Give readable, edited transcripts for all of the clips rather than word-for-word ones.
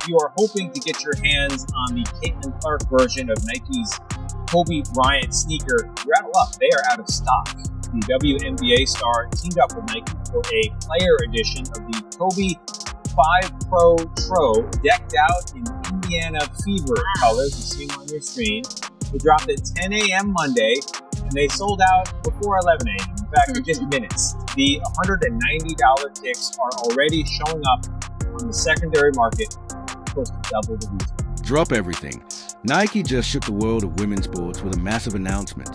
if you are hoping to get your hands on the Caitlin Clark version of Nike's Kobe Bryant sneaker, you're out of luck. They are out of stock. The WNBA star teamed up with Nike for a player edition of the Kobe 5 Pro Tro, decked out in Indiana Fever colors. You see them on your screen. They dropped at 10 a.m. Monday, and they sold out before 11 a.m. In fact, in just minutes. The $190 kicks are already showing up on the secondary market, close to double the retail. Drop everything. Nike just shook the world of women's sports with a massive announcement.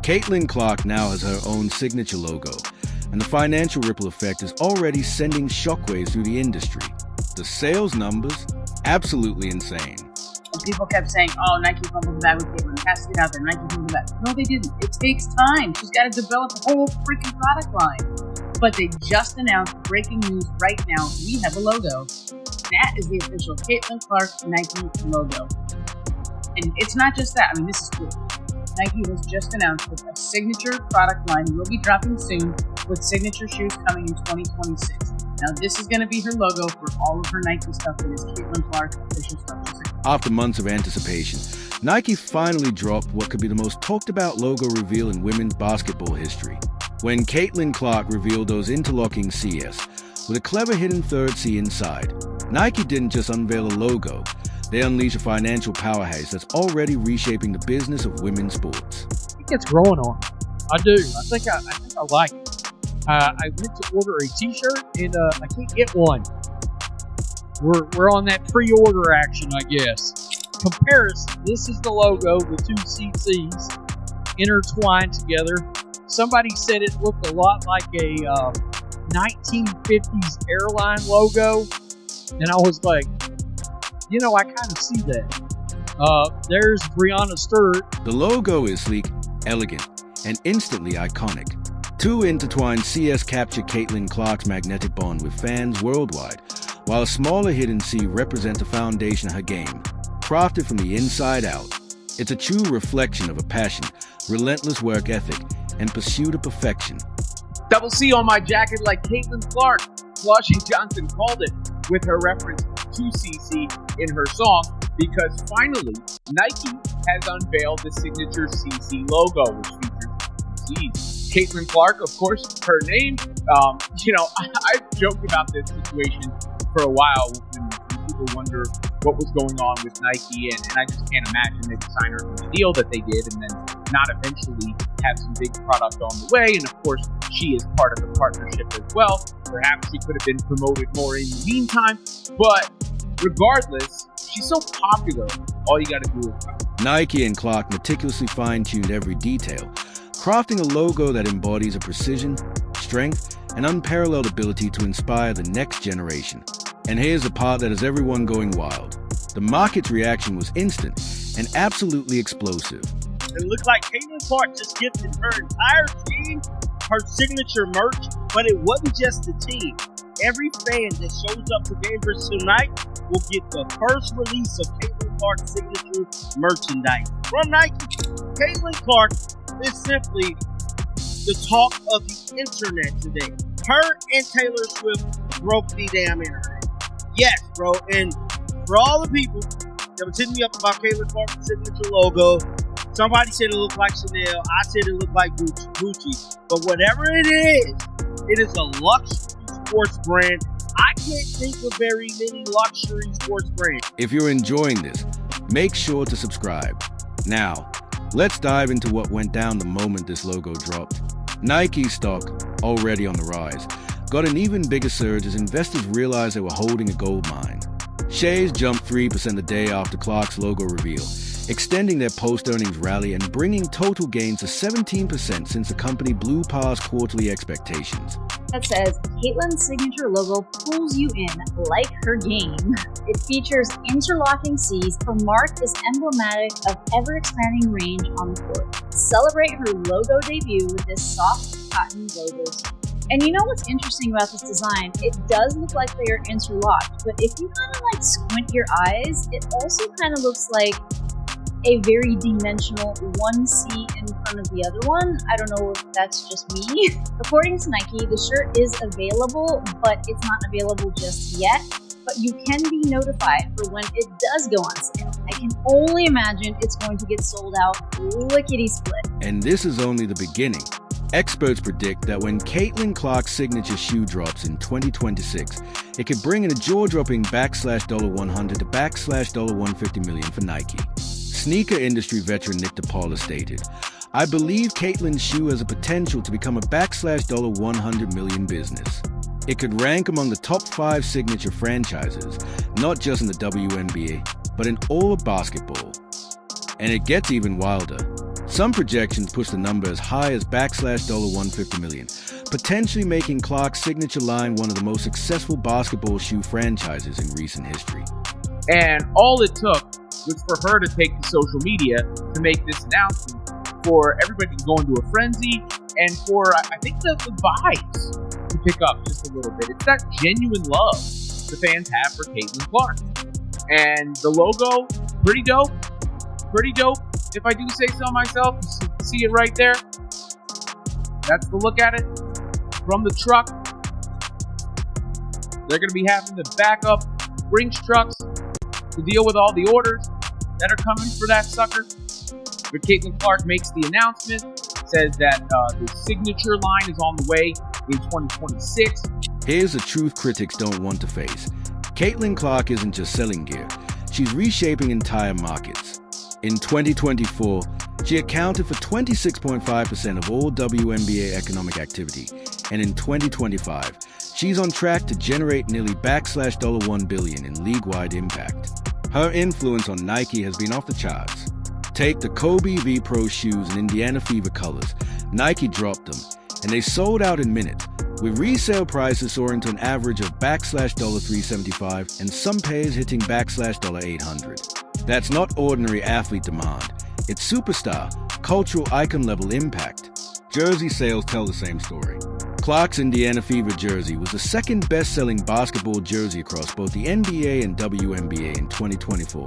Caitlin Clark now has her own signature logo, and the financial ripple effect is already sending shockwaves through the industry. The sales numbers, absolutely insane. And people kept saying, oh, Nike fumbled the bag with Caitlin. It has to get out there. Nike fumbled the bag. No, they didn't. It takes time. She's got to develop a whole freaking product line. But they just announced breaking news right now. We have a logo. That is the official Caitlin Clark Nike logo. And it's not just that. I mean, this is cool. Nike has just announced that a signature product line will be dropping soon, with signature shoes coming in 2026. Now, this is going to be her logo for all of her Nike stuff. It is Caitlin Clark official stuff. After months of anticipation, Nike finally dropped what could be the most talked about logo reveal in women's basketball history, when Caitlin Clark revealed those interlocking CS with a clever hidden third C inside. Nike didn't just unveil a logo. They unleash a financial powerhouse that's already reshaping the business of women's sports. It gets growing on me. I do. I think I like it. I went to order a T-shirt and I can't get one. We're on that pre-order action, I guess. Comparison. This is the logo, the two CCs intertwined together. Somebody said it looked a lot like a 1950s airline logo, and I was like, you know, I kind of see that. There's Breonna Stewart. The logo is sleek, elegant, and instantly iconic. Two intertwined CS capture Caitlin Clark's magnetic bond with fans worldwide, while a smaller hidden C represents the foundation of her game, crafted from the inside out. It's a true reflection of a passion, relentless work ethic, and pursuit of perfection. Double C on my jacket like Caitlin Clark, Flushing Johnson called it, with her reference to CC in her song, because finally, Nike has unveiled the signature CC logo, which features C's. Caitlin Clark, of course, her name. I've joked about this situation for a while when people wonder what was going on with Nike, and I just can't imagine they would sign her to the deal that they did and then not eventually have some big product on the way. And of course, she is part of the partnership as well. Perhaps she could have been promoted more in the meantime, but regardless, she's so popular, all you got to do is Nike and Clark meticulously fine-tuned every detail, crafting a logo that embodies a precision, strength, and unparalleled ability to inspire the next generation. And here's the part that has everyone going wild. The market's reaction was instant and absolutely explosive. It looked like Caitlin Clark just gifted her entire team her signature merch, but it wasn't just the team. Every fan that shows up to Gamers tonight will get the first release of Caitlin Clark's signature merchandise. From Nike, Caitlin Clark is simply the talk of the internet today. Her and Taylor Swift broke the damn internet. Yes, bro. And for all the people that was hitting me up about Caitlin Clark's signature logo, somebody said it looked like Chanel. I said it looked like Gucci. But whatever it is a luxury sports brand. I can't think of very many luxury sports brands. If you're enjoying this, make sure to subscribe. Now, let's dive into what went down the moment this logo dropped. Nike stock, already on the rise, got an even bigger surge as investors realized they were holding a gold mine. Shares jumped 3% the day after Clark's logo reveal, extending their post-earnings rally and bringing total gains to 17% since the company blew past quarterly expectations. That says, Caitlin's signature logo pulls you in like her game. It features interlocking C's. Her mark is emblematic of ever-expanding range on the court. Celebrate her logo debut with this soft cotton logo. And you know what's interesting about this design? It does look like they are interlocked, but if you kind of squint your eyes, it also kind of looks like a very dimensional one C in front of the other one. I don't know if that's just me. According to Nike, the shirt is available, but it's not available just yet. but you can be notified for when it does go on sale. I can only imagine it's going to get sold out lickety-split. And this is only the beginning. Experts predict that when Caitlin Clark's signature shoe drops in 2026, it could bring in a jaw-dropping $100 to $150 million for Nike. Sneaker industry veteran Nick DePaula stated, "I believe Caitlin's shoe has a potential to become a $100 million business. It could rank among the top 5 signature franchises, not just in the WNBA, but in all of basketball." And it gets even wilder. Some projections push the number as high as $150 million, potentially making Clark's signature line one of the most successful basketball shoe franchises in recent history. And all it took was for her to take to social media to make this announcement, for everybody to go into a frenzy, and for, I think, the vibes to pick up just a little bit. It's that genuine love the fans have for Caitlin Clark. And the logo, pretty dope. Pretty dope, if I do say so myself. You see it right there. That's the look at it from the truck. They're going to be having to back up Brinks trucks to deal with all the orders that are coming for that sucker. But Caitlin Clark makes the announcement, says that the signature line is on the way in 2026. Here's the truth critics don't want to face. Caitlin Clark isn't just selling gear. She's reshaping entire markets. In 2024, she accounted for 26.5% of all WNBA economic activity, and in 2025, she's on track to generate nearly $1 billion in league-wide impact. Her influence on Nike has been off the charts. Take the Kobe V Pro shoes in Indiana Fever colors. Nike dropped them, and they sold out in minutes, with resale prices soaring to an average of $375 and some pairs hitting $800. That's not ordinary athlete demand. It's superstar, cultural icon level impact. Jersey sales tell the same story. Clark's Indiana Fever jersey was the second best-selling basketball jersey across both the NBA and WNBA in 2024,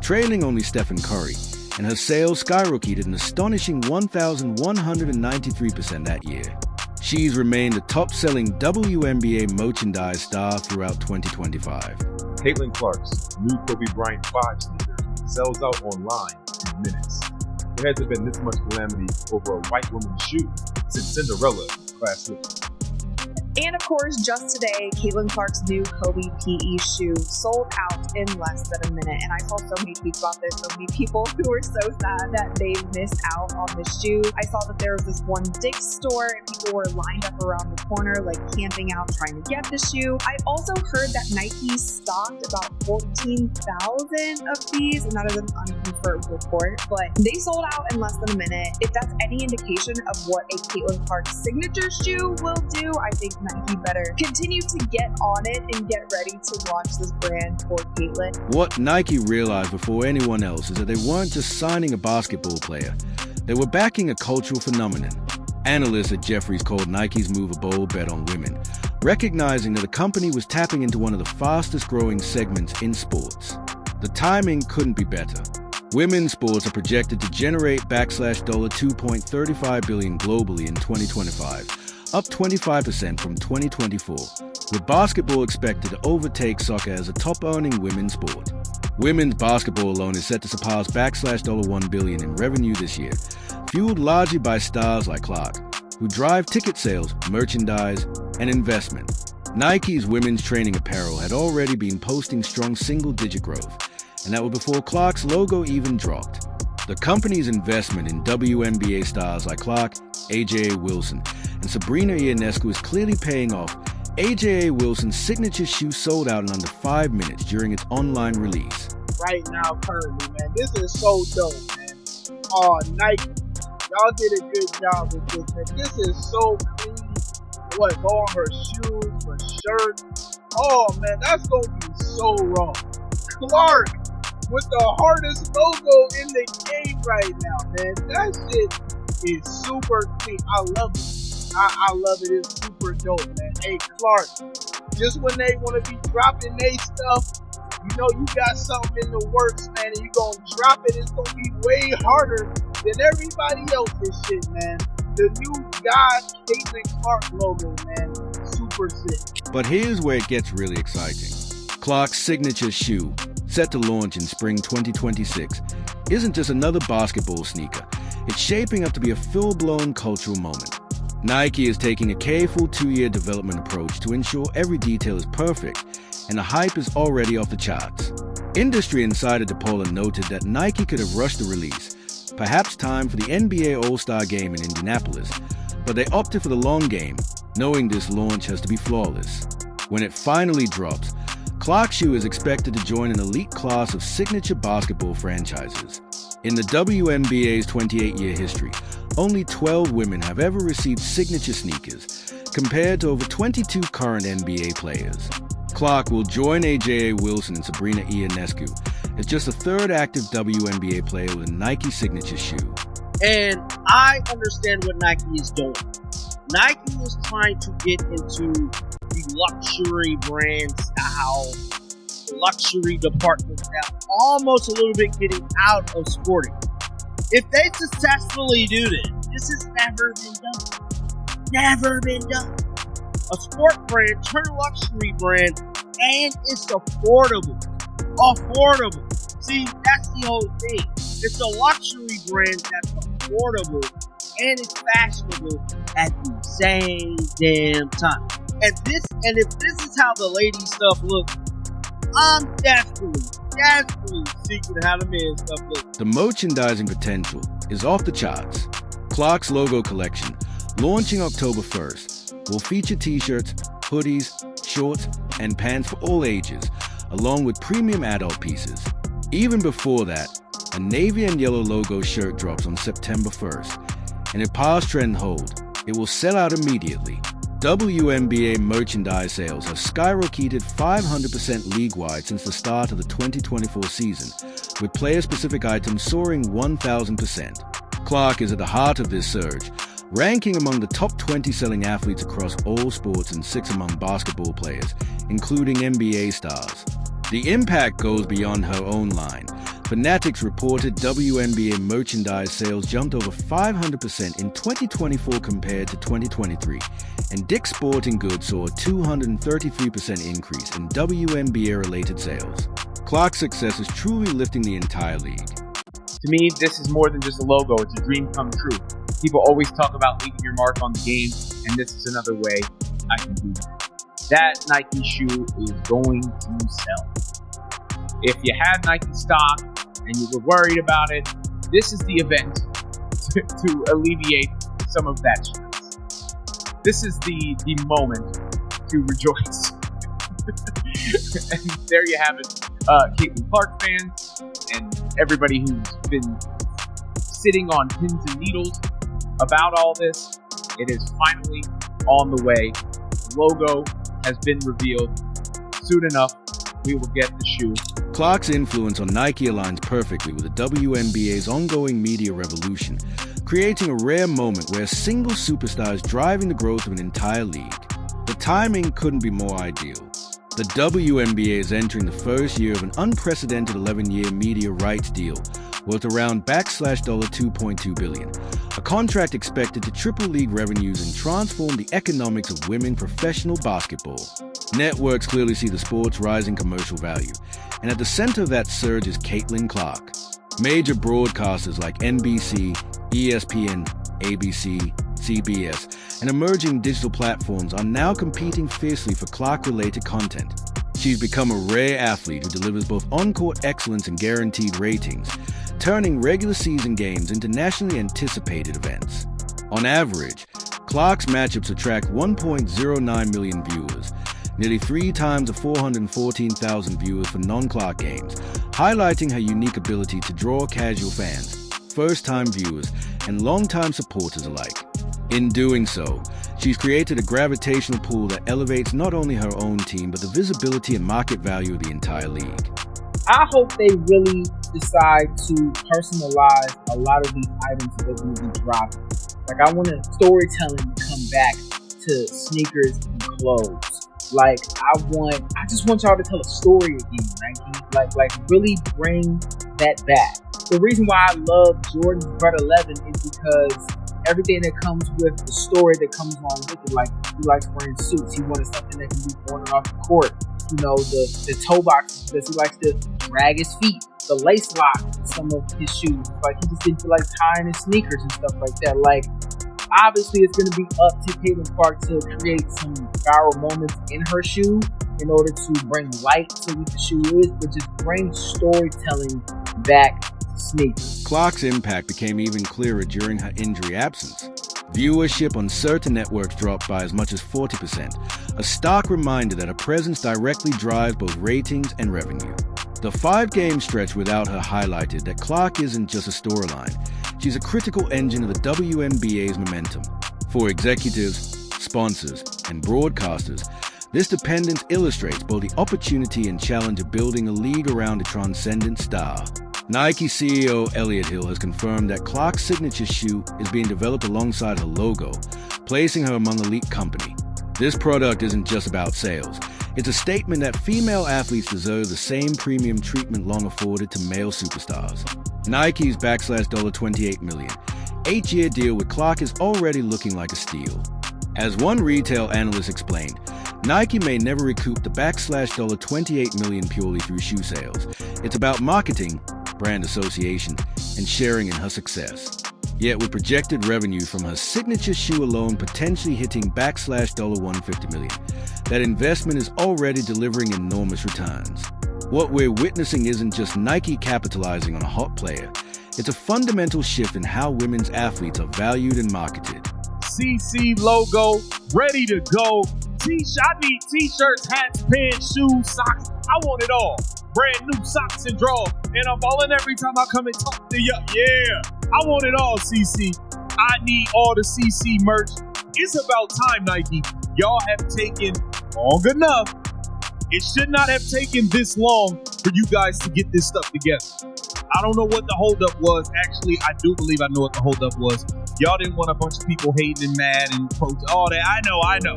trailing only Stephen Curry, and her sales skyrocketed an astonishing 1,193% that year. She's remained the top-selling WNBA merchandise star throughout 2025. Caitlin Clark's new Kobe Bryant 5 sneaker sells out online in minutes. There hasn't been this much calamity over a white woman's shoe since Cinderella classic. And of course, just today, Caitlin Clark's new Kobe PE shoe sold out in less than a minute. And I saw so many tweets about this, so many people who were so sad that they missed out on the shoe. I saw that there was this one Dick's store and people were lined up around the corner, like camping out, trying to get the shoe. I also heard that Nike stocked about 14,000 of these, and that is an unconfirmed report, but they sold out in less than a minute. If that's any indication of what a Caitlin Clark signature shoe will do, I think Nike better continue to get on it and get ready to launch this brand for Caitlin. What Nike realized before anyone else is that they weren't just signing a basketball player. They were backing a cultural phenomenon. Analysts at Jefferies called Nike's move a bold bet on women, recognizing that the company was tapping into one of the fastest growing segments in sports. The timing couldn't be better. Women's sports are projected to generate $2.35 billion globally in 2025, up 25% from 2024, with basketball expected to overtake soccer as a top-earning women's sport. Women's basketball alone is set to surpass $1 billion in revenue this year, fueled largely by stars like Clark, who drive ticket sales, merchandise, and investment. Nike's women's training apparel had already been posting strong single-digit growth, and that was before Clark's logo even dropped. The company's investment in WNBA stars like Clark, AJA Wilson, and Sabrina Ionescu is clearly paying off. AJA Wilson's signature shoe sold out in under 5 minutes during its online release. Right now, currently, man, this is so dope, man. Oh, Nike, y'all did a good job with this, man. This is so clean. What, go on her shoes, her shirt. Oh, man, that's going to be so raw. Clark with the hardest logo in the game right now, man. That shit is super clean. I love it. I love it. It's super dope, man. Hey, Clark, just when they want to be dropping their stuff, you know you got something in the works, man, and you going to drop it. It's going to be way harder than everybody else's shit, man. The new God Caitlin Clark logo, man. Super sick. But here's where it gets really exciting. Clark's signature shoe, set to launch in spring 2026, isn't just another basketball sneaker. It's shaping up to be a full-blown cultural moment. Nike is taking a careful 2-year development approach to ensure every detail is perfect, and the hype is already off the charts. Industry insider DePaula noted that Nike could have rushed the release, perhaps timed for the NBA All-Star Game in Indianapolis, but they opted for the long game, knowing this launch has to be flawless. When it finally drops, Clark's shoe is expected to join an elite class of signature basketball franchises. In the WNBA's 28-year history, only 12 women have ever received signature sneakers, compared to over 22 current NBA players. Clark will join AJA Wilson and Sabrina Ionescu as just the third active WNBA player with a Nike signature shoe. And I understand what Nike is doing. Nike is trying to get into the luxury brand style, luxury department style, almost a little bit getting out of sporting. If they successfully do this has never been done. Never been done. A sport brand turn a luxury brand, and it's affordable. Affordable. See, that's the whole thing. It's a luxury brand that's affordable and it's fashionable at the same damn time. And if this is how the lady stuff looks, I'm desperately seeking how the men stuff looks. The merchandising potential is off the charts. Clark's logo collection, launching October 1st, will feature t-shirts, hoodies, shorts, and pants for all ages, along with premium adult pieces. Even before that, a navy and yellow logo shirt drops on September 1st, and if past trend hold, it will sell out immediately. WNBA merchandise sales have skyrocketed 500% league-wide since the start of the 2024 season, with player-specific items soaring 1,000%. Clark is at the heart of this surge, ranking among the top 20 selling athletes across all sports and 6 among basketball players, including NBA stars. The impact goes beyond her own line. Fanatics reported WNBA merchandise sales jumped over 500% in 2024 compared to 2023, and Dick's Sporting Goods saw a 233% increase in WNBA-related sales. Clark's success is truly lifting the entire league. To me, this is more than just a logo. It's a dream come true. People always talk about leaving your mark on the game, and this is another way I can do that. That Nike shoe is going to sell. If you had Nike stock and you were worried about it, this is the event to alleviate some of that stress. This is the moment to rejoice. And there you have it, Caitlin Clark fans and everybody who's been sitting on pins and needles about all this. It is finally on the way. The logo has been revealed. Soon enough, we will get the shoe. Clark's influence on Nike aligns perfectly with the WNBA's ongoing media revolution, creating a rare moment where a single superstar is driving the growth of an entire league. The timing couldn't be more ideal. The WNBA is entering the first year of an unprecedented 11-year media rights deal worth around $2.2 billion, a contract expected to triple league revenues and transform the economics of women professional basketball. Networks clearly see the sport's rising commercial value, and at the center of that surge is Caitlin Clark. Major broadcasters like NBC, ESPN, ABC, CBS, and emerging digital platforms are now competing fiercely for Clark-related content. She's become a rare athlete who delivers both on-court excellence and guaranteed ratings, turning regular season games into nationally anticipated events. On average, Clark's matchups attract 1.09 million viewers, nearly 3 times the 414,000 viewers for non-Clark games, highlighting her unique ability to draw casual fans, first-time viewers, and long-time supporters alike. In doing so, she's created a gravitational pull that elevates not only her own team, but the visibility and market value of the entire league. I hope they really decide to personalize a lot of these items that they're going to be dropping. Like, I want storytelling to come back to sneakers and clothes. Like, I just want y'all to tell a story again, Nike. Like really bring that back. The reason why I love Jordan's Red 11 is because everything that comes with the story that comes along with it. Like, he likes wearing suits. He wanted something that can be worn off the court. the toe box because he likes to drag his feet. The lace lock in some of his shoes. Like, he just didn't feel like tying his sneakers and stuff like that. Like, obviously it's going to be up to Caitlin Clark to create some viral moments in her shoe in order to bring light to what the shoe is, but just bring storytelling back to sneakers. Clark's impact became even clearer during her injury absence. Viewership on certain networks dropped by as much as 40%, a stark reminder that her presence directly drives both ratings and revenue. The 5-game stretch without her highlighted that Clark isn't just a storyline, she's a critical engine of the WNBA's momentum. For executives, sponsors, and broadcasters, this dependence illustrates both the opportunity and challenge of building a league around a transcendent star. Nike CEO Elliott Hill has confirmed that Clark's signature shoe is being developed alongside her logo, placing her among elite company. This product isn't just about sales. It's a statement that female athletes deserve the same premium treatment long afforded to male superstars. Nike's $28 million 8-year deal with Clark is already looking like a steal. As one retail analyst explained, Nike may never recoup the $28 million purely through shoe sales. It's about marketing, brand association, and sharing in her success. Yet with projected revenue from her signature shoe alone potentially hitting $150 million, that investment is already delivering enormous returns. What we're witnessing isn't just Nike capitalizing on a hot player, it's a fundamental shift in how women's athletes are valued and marketed. CC logo, ready to go. I need t-shirts, hats, pants, shoes, socks. I want it all. Brand new socks and drawers. And I'm balling every time I come and talk to you. Yeah, I want it all, CC. I need all the CC merch. It's about time, Nike. Y'all have taken long enough. It should not have taken this long for you guys to get this stuff together. I don't know what the holdup was. Actually, I do believe I know what the holdup was. Y'all didn't want a bunch of people hating and mad and all that. I know.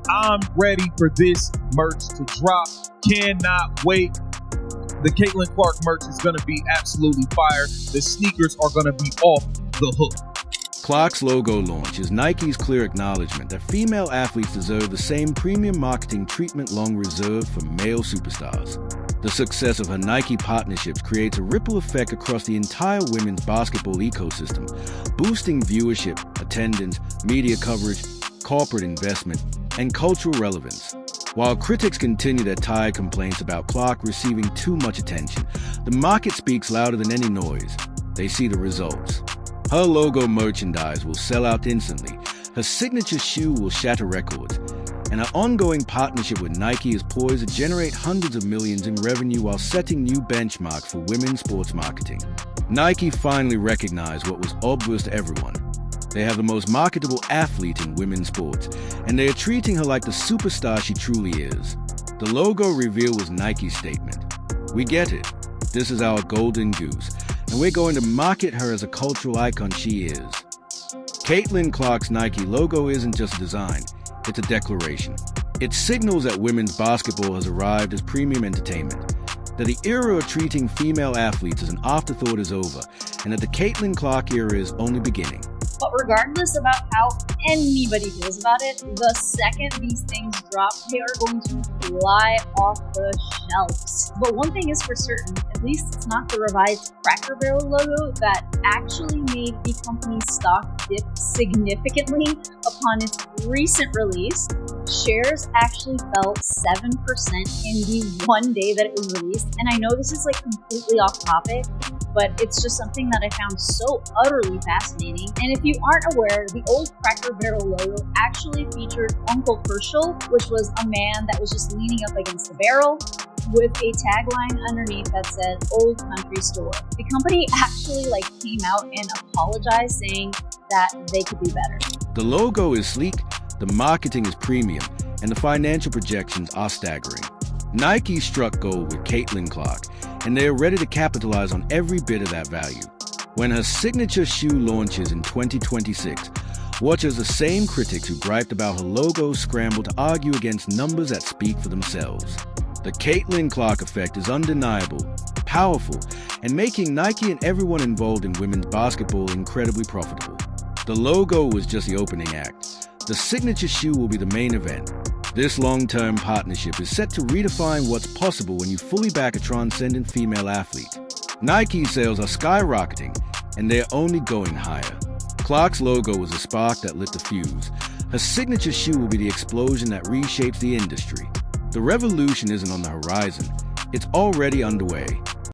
I'm ready for this merch to drop. Cannot wait. The Caitlin Clark merch is going to be absolutely fire. The sneakers are going to be off the hook. Clark's logo launch is Nike's clear acknowledgement that female athletes deserve the same premium marketing treatment long reserved for male superstars. The success of her Nike partnerships creates a ripple effect across the entire women's basketball ecosystem, boosting viewership, attendance, media coverage, corporate investment, and cultural relevance. While critics continue their tired complaints about Clark receiving too much attention, the market speaks louder than any noise. They see the results. Her logo merchandise will sell out instantly, her signature shoe will shatter records, and her ongoing partnership with Nike is poised to generate hundreds of millions in revenue while setting new benchmarks for women's sports marketing. Nike finally recognized what was obvious to everyone. They have the most marketable athlete in women's sports, and they are treating her like the superstar she truly is. The logo reveal was Nike's statement. We get it. This is our golden goose, and we're going to market her as a cultural icon she is. Caitlin Clark's Nike logo isn't just a design, it's a declaration. It signals that women's basketball has arrived as premium entertainment, that the era of treating female athletes as an afterthought is over, and that the Caitlin Clark era is only beginning. But regardless about how anybody feels about it, the second these things drop, they are going to fly off the shelves. But one thing is for certain, at least it's not the revised Cracker Barrel logo that actually made the company's stock dip significantly upon its recent release. Shares actually fell 7% in the one day that it was released. And I know this is like completely off topic, but it's just something that I found so utterly fascinating. And if you aren't aware, the old Cracker Barrel logo actually featured Uncle Herschel, which was a man that was just leaning up against the barrel with a tagline underneath that said "Old Country Store." The company actually came out and apologized, saying that they could do better. The logo is sleek, the marketing is premium, and the financial projections are staggering. Nike struck gold with Caitlin Clark, and they are ready to capitalize on every bit of that value. When her signature shoe launches in 2026, watch as the same critics who griped about her logo scramble to argue against numbers that speak for themselves. The Caitlin Clark effect is undeniable, powerful, and making Nike and everyone involved in women's basketball incredibly profitable. The logo was just the opening act. The signature shoe will be the main event. This long-term partnership is set to redefine what's possible when you fully back a transcendent female athlete. Nike's sales are skyrocketing, and they're only going higher. Clark's logo was a spark that lit the fuse. Her signature shoe will be the explosion that reshapes the industry. The revolution isn't on the horizon. It's already underway.